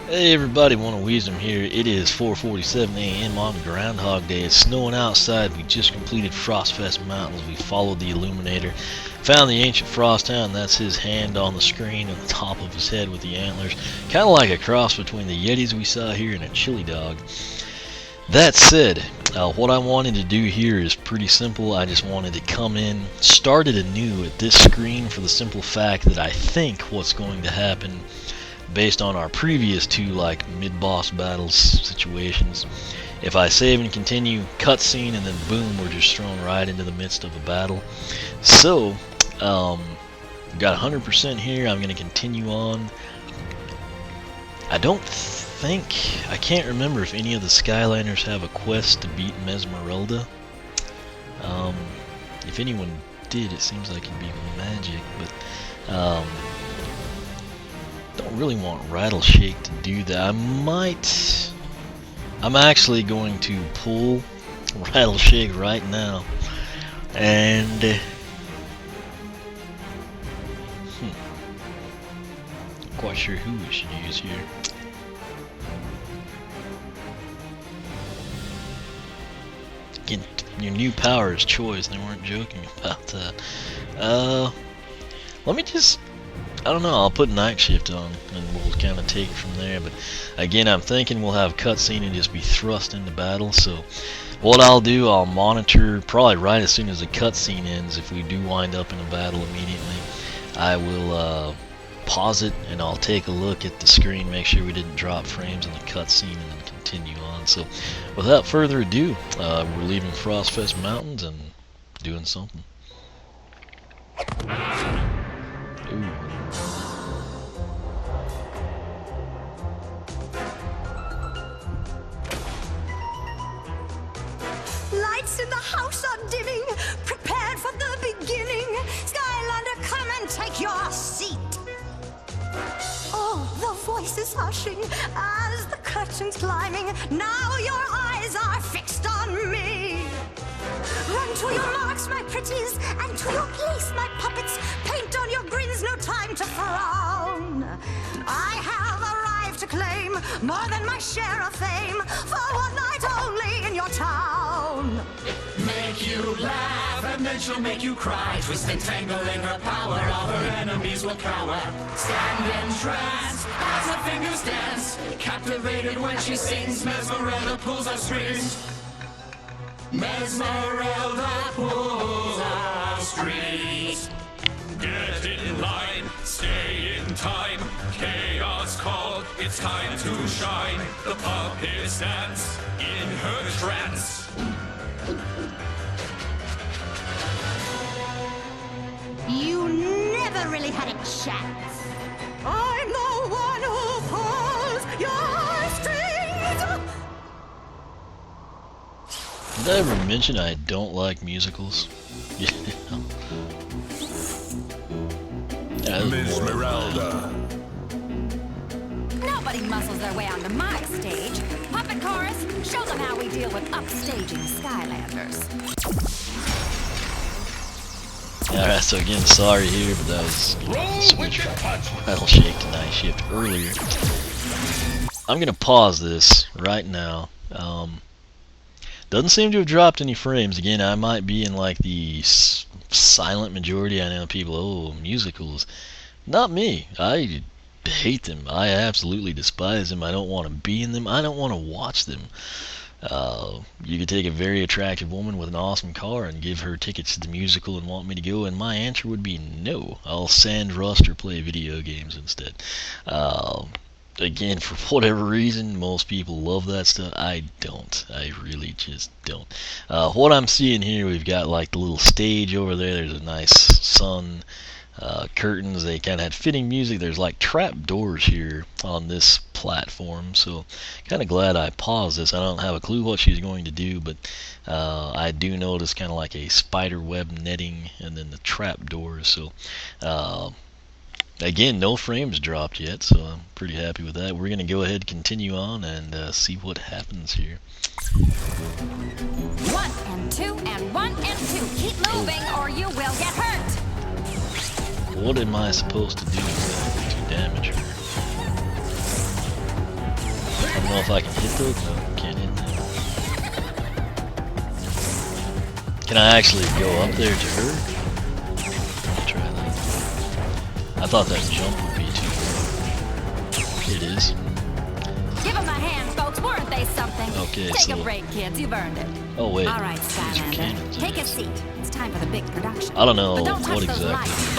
Hey everybody, One of Wisdom here. It is 4:47 a.m. on Groundhog Day. It's snowing outside. We just completed Frostfest Mountains. We followed the Illuminator, found the ancient Frost Hound. That's his hand on the screen on the top of his head with the antlers. Kind of like a cross between the Yetis we saw here and a chili dog. That said, what I wanted to do here is pretty simple. I just wanted to come in, start it anew at this screen for the simple fact that I think what's going to happen based on our previous two mid-boss battles situations. If I save and continue, cutscene, and then boom, we're just thrown right into the midst of a battle. So, got 100% here. I'm going to continue on. I can't remember if any of the Skylanders have a quest to beat Mesmerelda. If anyone did, it seems like it'd be magic, but don't really want Rattleshake to do that. I'm actually going to pull Rattleshake right now, and not quite sure who we should use here. Again, your new power is choice. They weren't joking about that. Let me just, I don't know, I'll put Night Shift on and we'll kind of take it from there. But again, I'm thinking we'll have cutscene and just be thrust into battle. So what I'll do, I'll monitor probably right as soon as the cutscene ends. If we do wind up in a battle immediately, I will pause it and I'll take a look at the screen, make sure we didn't drop frames in the cutscene, and then continue on. So without further ado, we're leaving Frostfest Mountains and doing something. Ooh. Lights in the house are dimming, prepared for the beginning. Skylander, come and take your seat. Oh, the voice is hushing as the curtain's climbing. Now your eyes are fixed on me. Run to your marks, my pretties, and to your place, my puppets. Paint on your grins, no time to frown. I have arrived to claim more than my share of fame for one night only in your town. Make you laugh, and then she'll make you cry. Twist and tangle in her power, all her enemies will cower. Stand entranced as her fingers dance, captivated when she sings. Mesmerelda pulls our strings. Mesmerelda pulls our strings. Get in line, stay in time. Chaos called, it's time to shine. The puppets dance in her trance. You never really had a chance. I'm the one who pulls your strings. Did I ever mention I don't like musicals? Mesmeralda. Nobody muscles their way onto my stage. Puppet chorus, show them how we deal with upstaging Skylanders. Alright, so again, sorry here, but that was switch from Rattleshake to Night Shift earlier. I'm gonna pause this right now. Doesn't seem to have dropped any frames. Again, I might be in like the silent majority. I know people, oh, musicals. Not me. I hate them. I absolutely despise them. I don't want to be in them. I don't want to watch them. You could take a very attractive woman with an awesome car and give her tickets to the musical and want me to go, and my answer would be no. I'll sand rust or play video games instead. Again, for whatever reason, most people love that stuff. I don't. I really just don't. What I'm seeing here, we've got like the little stage over there. There's a nice sun, curtains. They kind of had fitting music. There's like trap doors here on this platform. So kind of glad I paused this. I don't have a clue what she's going to do, but I do notice kind of like a spider web netting and then the trap doors. So again, no frames dropped yet, so I'm pretty happy with that. We're going to go ahead and continue on and see what happens here. 1 and 2 and 1 and 2. Keep moving or you will get hurt. What am I supposed to do exactly to damage her? know if I can hit those. No, can't hit them. Can I actually go up there to her? Let me try that. I thought that jump would be too far. It is. Give them a hand, folks. Weren't they something? Okay, Take so- a break, kids. You've earned it. Oh wait. All right, These are Skylander. cannons, I Take a guess. seat. It's time for the big production. I don't know But don't touch what those exactly. lights.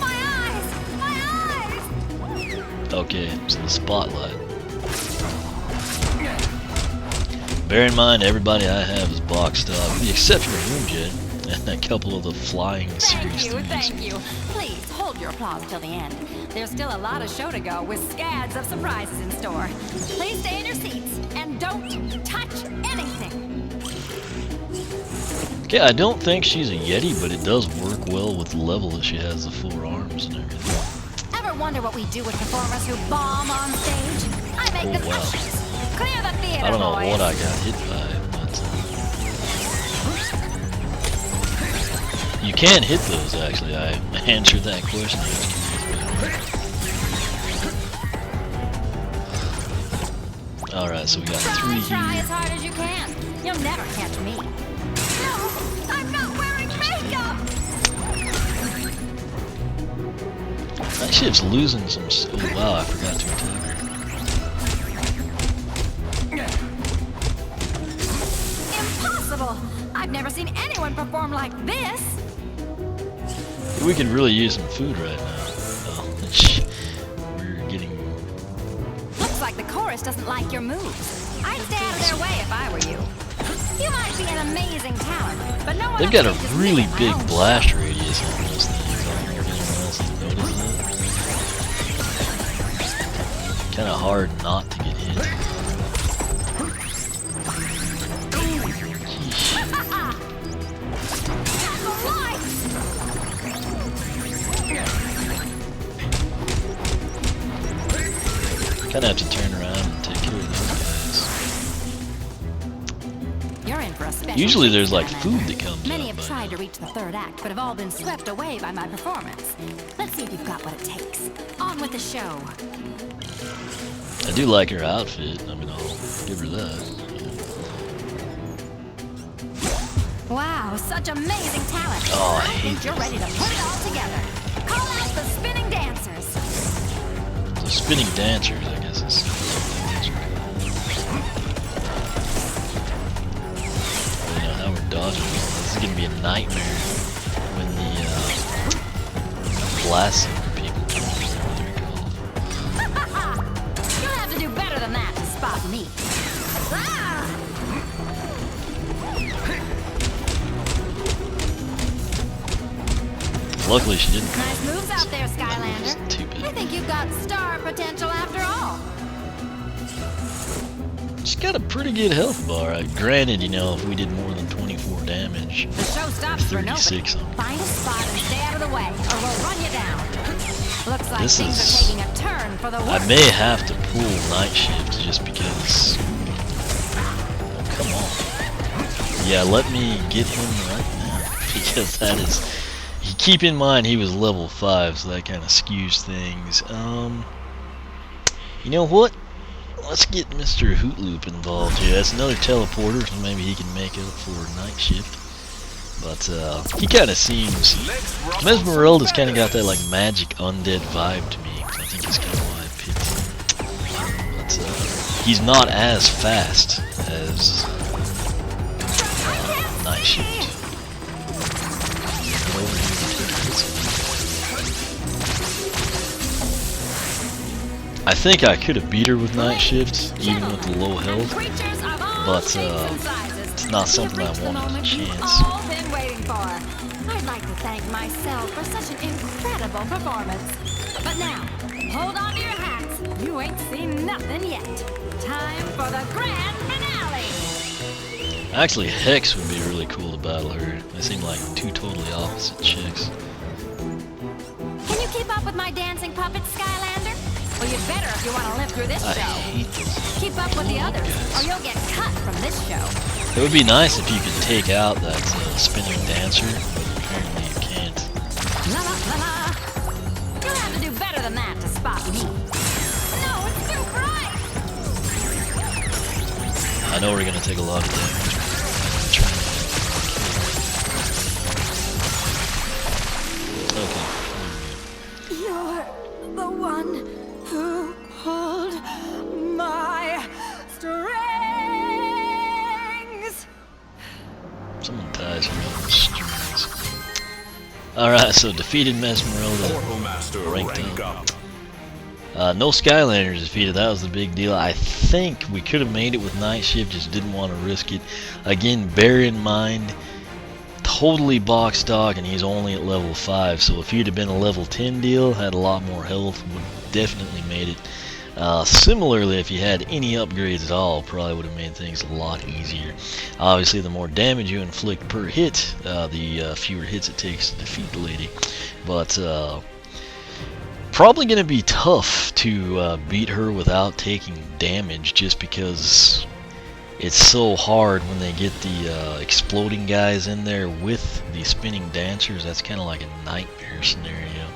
My eyes! My eyes! Okay, so the spotlight. Bear in mind, everybody I have is boxed up, with the exception of Moonjet and a couple of the flying series things. Thank you. Please hold your applause till the end. There's still a lot of show to go with scads of surprises in store. Please stay in your seats and don't touch anything. Okay, I don't think she's a Yeti, but it does work well with the level that she has the 4 arms and everything. Ever wonder what we do with performers who bomb on stage? I make them wow. ushers. Clear the theater, I don't know boys. what I got hit by, but you can hit those actually. I answered that question. Alright, so we got 3 Try here. as hard as you can. You'll never catch me. No, I'm not wearing makeup. That ship's losing some. Oh wow, I forgot to attack her. Impossible. I've never seen anyone perform like this. We could really use some food right now. Oh, we're getting. Looks like the chorus doesn't like your moves. I'd stay out of their way if I were you. You might be an amazing talent, but no one They've got a else is really me at my big own blast show. radius on those things. I don't know if anyone else has noticed that. Kind of hard not to get hit. That's a lie. Kind of have to turn around and take care of those You're in for a special guys. Usually there's like treat, food Skylander. that comes Many up have by tried now. to reach the third act, but have all been swept away by my performance. Let's see if you've got what it takes. On with the show. I do like her outfit. I mean, I'll give her that. Wow, such amazing talent. Oh, I think hate you're this. ready to put it all together. Call out the spinning dancers. The spinning dancers, I guess is. You know how we're dodging. This is gonna be a nightmare when the blasting people come. What they're called. You'll have to do better than that to spot me. Ah! Luckily, she didn't. Nice moves out there, Skylander. Too bad. I think you've got star potential after all. She's got a pretty good health bar. Granted, you know, if we did more than 24 damage, The show stops for nobody. 36 on. Find a spot and stay out of the way, or we'll run you down. Looks like This things is- are taking a turn for the I worse. may have to pull night shift just because. Oh, come on. Yeah, let me get him right now because that is. Keep in mind he was level 5, so that kind of skews things. You know what? Let's get Mr. Hootloop involved here. That's another teleporter, so maybe he can make up for night shift. But he kind of seems. Mesmerelda's kind of got that like magic undead vibe to me. I think that's kind of why I picked him. But he's not as fast as night shift. Get over here and take hits. I think I could have beat her with night shift, even with the low health. But, it's not something I want as a chance. All been waiting for. I'd like to thank myself for such an incredible performance. But now, hold on to your hats. You ain't seen nothing yet. Time for the grand finale. Actually, Hex would be really cool to battle her. They seem like two totally opposite chicks. Can you keep up with my dancing puppets, Skylander? Well, you'd better if you want to live through this I show. hate those. Keep up with the others, or you'll get cut from this show. It would be nice if you could take out that spinning dancer, but apparently you can't. La la la la. You'll have to do better than that to spot me. No, it's too bright. I know we're gonna take a lot of damage. Okay. You're the one who pulled my strings. Someone ties her up with strings. Alright, so defeated Mesmerelda. Master Ranked up. No Skylanders defeated, that was the big deal. I think we could have made it with Night Shift, just didn't want to risk it. Again, bear in mind, totally box stock, and he's only at level 5, so if he'd have been a level 10 deal, had a lot more health, would definitely made it. Similarly, if you had any upgrades at all, probably would have made things a lot easier. Obviously, the more damage you inflict per hit, the fewer hits it takes to defeat the lady. But probably going to be tough to beat her without taking damage, just because it's so hard when they get the exploding guys in there with the spinning dancers. That's kind of like a nightmare scenario.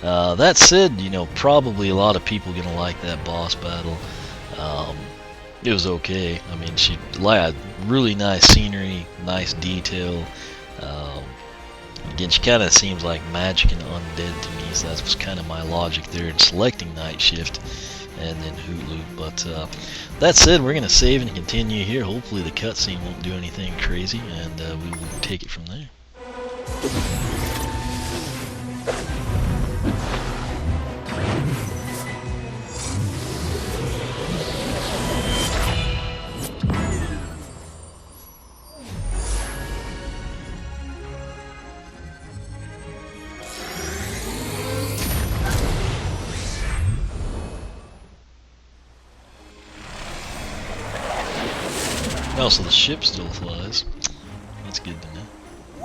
That said, you know, probably a lot of people gonna like that boss battle. It was okay. I mean, she had really nice scenery, nice detail. Again, she kind of seems like magic and undead to me, so that was kind of my logic there in selecting Night Shift and then Hulu. But that said, we're gonna save and continue here. Hopefully, the cutscene won't do anything crazy, and we will take it from there. Oh, so the ship still flies. That's good to know.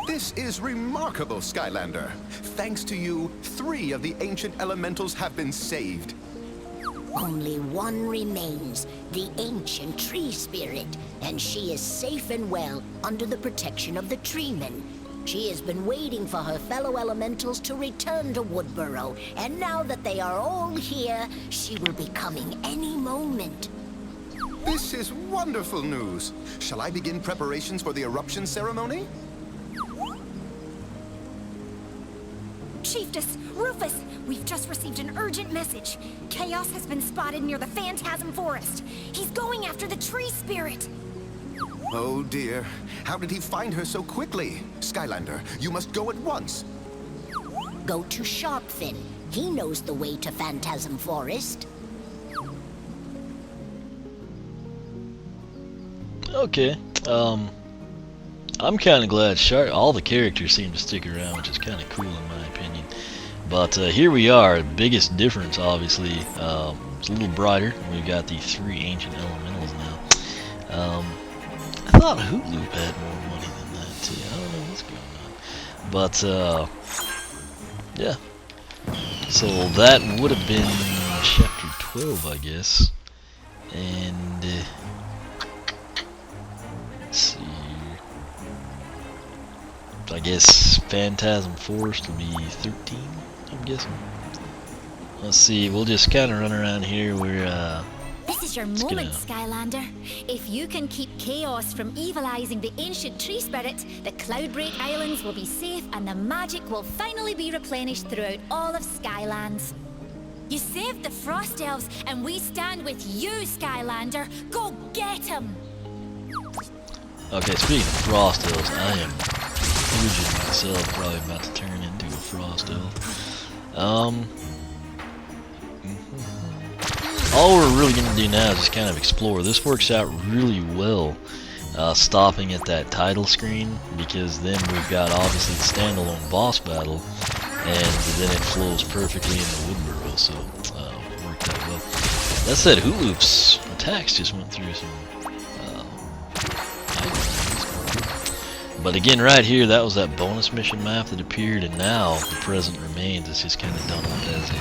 This is remarkable, Skylander. Thanks to you, 3 of the ancient elementals have been saved. Only one remains, the ancient tree spirit, and she is safe and well under the protection of the treemen. She has been waiting for her fellow elementals to return to Woodburrow, and now that they are all here, she will be coming any moment. This is wonderful news. Shall I begin preparations for the eruption ceremony? Chiefess, Rufus, we've just received an urgent message. Chaos has been spotted near the Phantasm Forest. He's going after the tree spirit. Oh dear. How did he find her so quickly? Skylander, you must go at once. Go to Sharpfin. He knows the way to Phantasm Forest. Okay, I'm kind of glad all the characters seem to stick around, which is kind of cool in my opinion. But here we are. Biggest difference, obviously, it's a little brighter. We've got the 3 ancient elementals now. I thought Hoot Loop had more money than that too. I don't know what's going on. But yeah. So that would have been chapter 12, I guess. And let's see. I guess Phantasm Forest will be 13, I'm guessing. Let's see, we'll just kind of run around here. This is your moment, Skylander. If you can keep chaos from evilizing the ancient tree spirit, the Cloudbreak Islands will be safe and the magic will finally be replenished throughout all of Skylands. You saved the Frost Elves, and we stand with you, Skylander. Go get them! Okay, speaking of Frost Elves, I am rigid myself, probably about to turn into a Frost Elf. All we're really going to do now is just kind of explore. This works out really well, stopping at that title screen, because then we've got obviously the standalone boss battle, and then it flows perfectly into Woodburrow, so it worked out well. That said, Hoot Loop's attacks just went through some but again, right here, that was that bonus mission map that appeared, and now the present remains. It's just kind of done up as a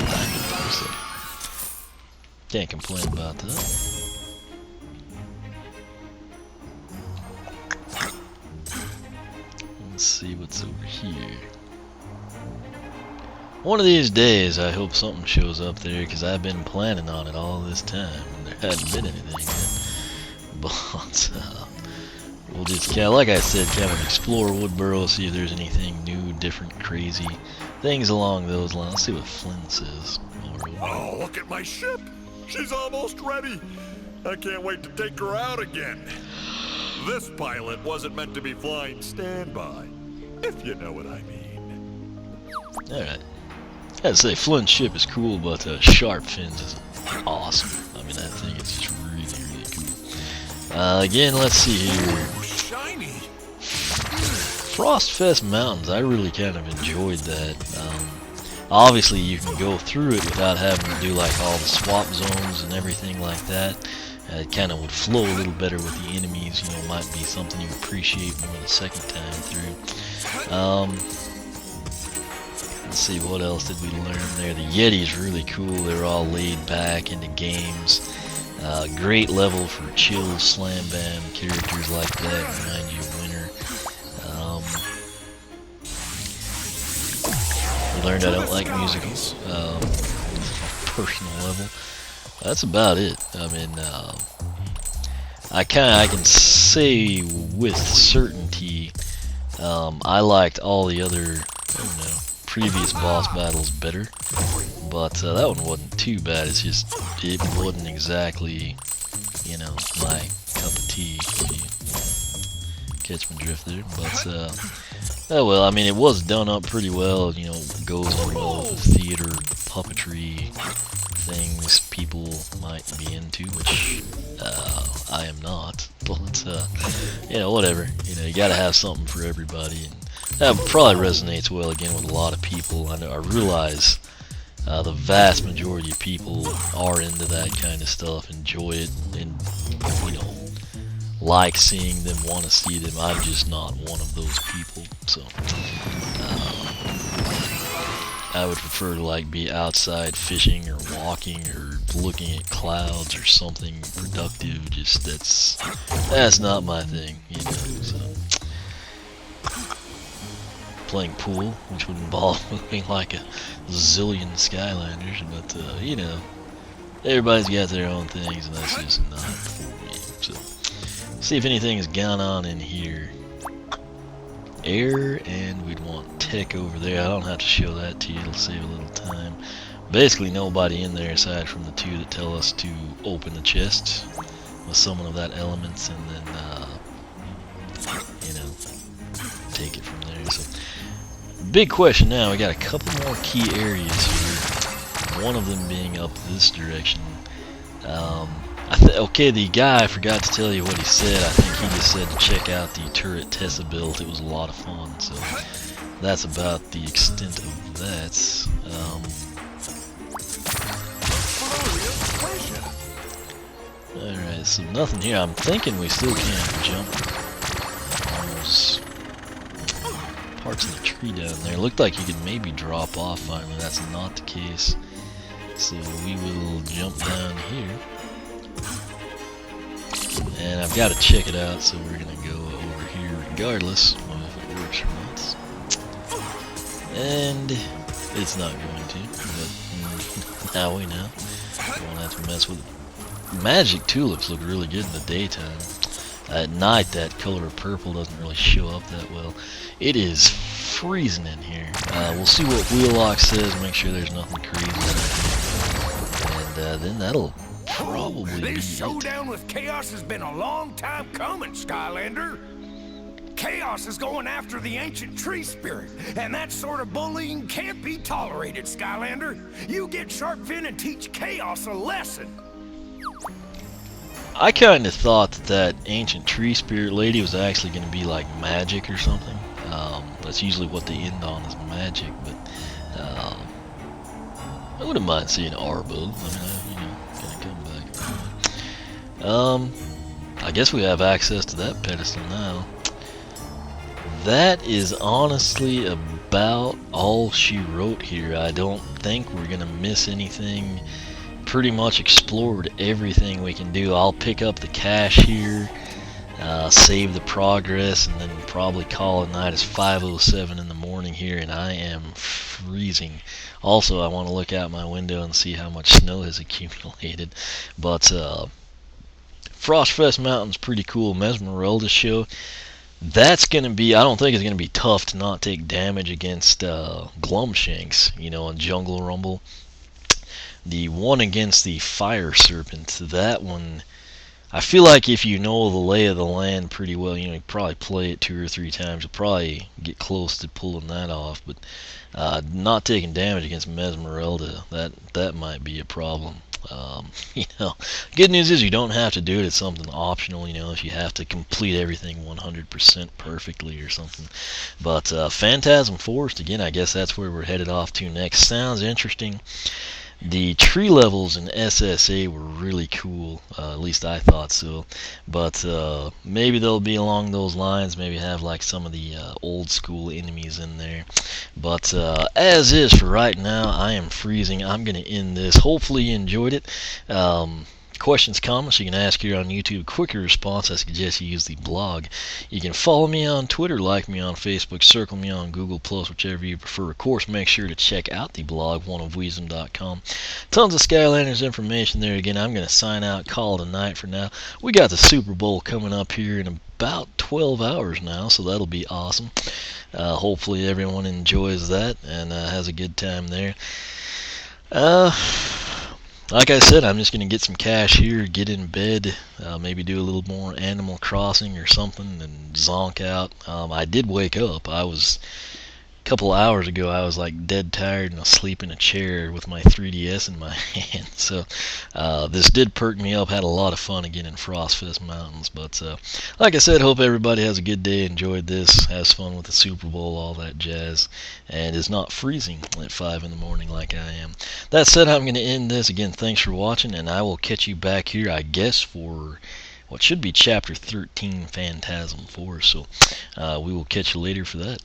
diamond person. Can't complain about that. Let's see what's over here. One of these days, I hope something shows up there, because I've been planning on it all this time, and there hasn't been anything yet. But we'll just kind of, like I said, kind of explore Woodburrow, see if there's anything new, different, crazy, things along those lines. Let's see what Flynn says. Oh, look at my ship! She's almost ready! I can't wait to take her out again. This pilot wasn't meant to be flying standby, if you know what I mean. Alright. I'd say Flynn's ship is cool, but Sharp Fins is awesome. I mean, that thing is just really, really cool. Again, let's see here. Shiny! Frostfest Mountains, I really kind of enjoyed that. Obviously, you can go through it without having to do like all the swap zones and everything like that. It kind of would flow a little better with the enemies, you know, might be something you appreciate more the second time through. Let's see, what else did we learn there? The Yeti's really cool. They're all laid back into games. Great level for chill, slam bam characters like that. Remind you of winter. Learned I don't like musicals. Personal level. That's about it. I mean, I can say with certainty, I liked all the other, previous boss battles better, but that one wasn't too bad. It's just it wasn't exactly, my cup of tea. If you catch my drift there, but oh well. I mean, it was done up pretty well. Goes on well with the theater, puppetry things people might be into, which I am not. But whatever. You gotta have something for everybody, and that probably resonates well again with a lot of people. I realize the vast majority of people are into that kind of stuff, enjoy it, and like seeing them, want to see them. I'm just not one of those people, so I would prefer to be outside fishing or walking or looking at clouds or something productive. Just that's not my thing, so playing pool, which would involve looking like a zillion Skylanders, but everybody's got their own things, and that's just not for me. So see if anything has gone on in here. Air, and we'd want tech over there. I don't have to show that to you, it'll save a little time. Basically nobody in there aside from the two that tell us to open the chests with someone of that elements, and then take it from there. So big question now, we got a couple more key areas here, one of them being up this direction. Okay, the guy, I forgot to tell you what he said. I think he just said to check out the turret Tessa build. It was a lot of fun, so that's about the extent of that. Alright, so nothing here. I'm thinking we still can't jump on those parts of the tree down there. Looked like you could maybe drop off finally. That's not the case. So we will jump down here. And I've got to check it out, so we're going to go over here regardless of if it works or not. And it's not going to, but now we know. We won't have to mess with it. Magic tulips look really good in the daytime. At night, that color of purple doesn't really show up that well. It is freezing in here. We'll see what Wheelock says, make sure there's nothing crazy. And then that'll probably This showdown with Chaos has been a long time coming, Skylander. Chaos is going after the ancient tree spirit, and that sort of bullying can't be tolerated, Skylander. You get Sharpfin and teach Chaos a lesson. I kind of thought that ancient tree spirit lady was actually going to be like magic or something. That's usually what they end on, is magic, but I wouldn't mind seeing Arbo. I mean, gonna come back. I guess we have access to that pedestal now. That is honestly about all she wrote here. I don't think we're gonna miss anything. Pretty much explored everything we can do. I'll pick up the cache here, save the progress, and then probably call it night. It's 5:07 in the morning here, and I am freezing. Also, I want to look out my window and see how much snow has accumulated. But Frostfest Mountain's pretty cool. Mesmerelda show. That's going to be, I don't think it's going to be tough to not take damage against Glumshanks, you know, in Jungle Rumble. The one against the Fire Serpent, that one, I feel like if you know the lay of the land pretty well, you know, you probably play it 2 or 3 times, you'll probably get close to pulling that off. But not taking damage against Mesmerelda, that might be a problem. You know, good news is you don't have to do it. It's something optional, you know, if you have to complete everything 100% perfectly or something. But Phantasm Forest, again, I guess that's where we're headed off to next. Sounds interesting. The tree levels in SSA were really cool, at least I thought so. But maybe they'll be along those lines, maybe have like some of the old school enemies in there. But as is for right now, I am freezing. I'm going to end this. Hopefully you enjoyed it. Questions, comments, you can ask here on YouTube. Quicker response, I suggest you use the blog. You can follow me on Twitter, like me on Facebook, circle me on Google+, whichever you prefer. Of course, make sure to check out the blog, oneofwisdom.com. Tons of Skylanders information there. Again, I'm going to sign out, call it a night for now. We got the Super Bowl coming up here in about 12 hours now, so that'll be awesome. Hopefully everyone enjoys that and has a good time there. Like I said, I'm just going to get some cash here, get in bed, maybe do a little more Animal Crossing or something, and zonk out. I did wake up. A couple hours ago, I was like dead tired and asleep in a chair with my 3DS in my hand. So this did perk me up. Had a lot of fun again in Frostfest Mountains. But like I said, hope everybody has a good day, enjoyed this, has fun with the Super Bowl, all that jazz, and is not freezing at 5 in the morning like I am. That said, I'm going to end this. Again, thanks for watching, and I will catch you back here, I guess, for what should be Chapter 13, Phantasm Forest. So we will catch you later for that.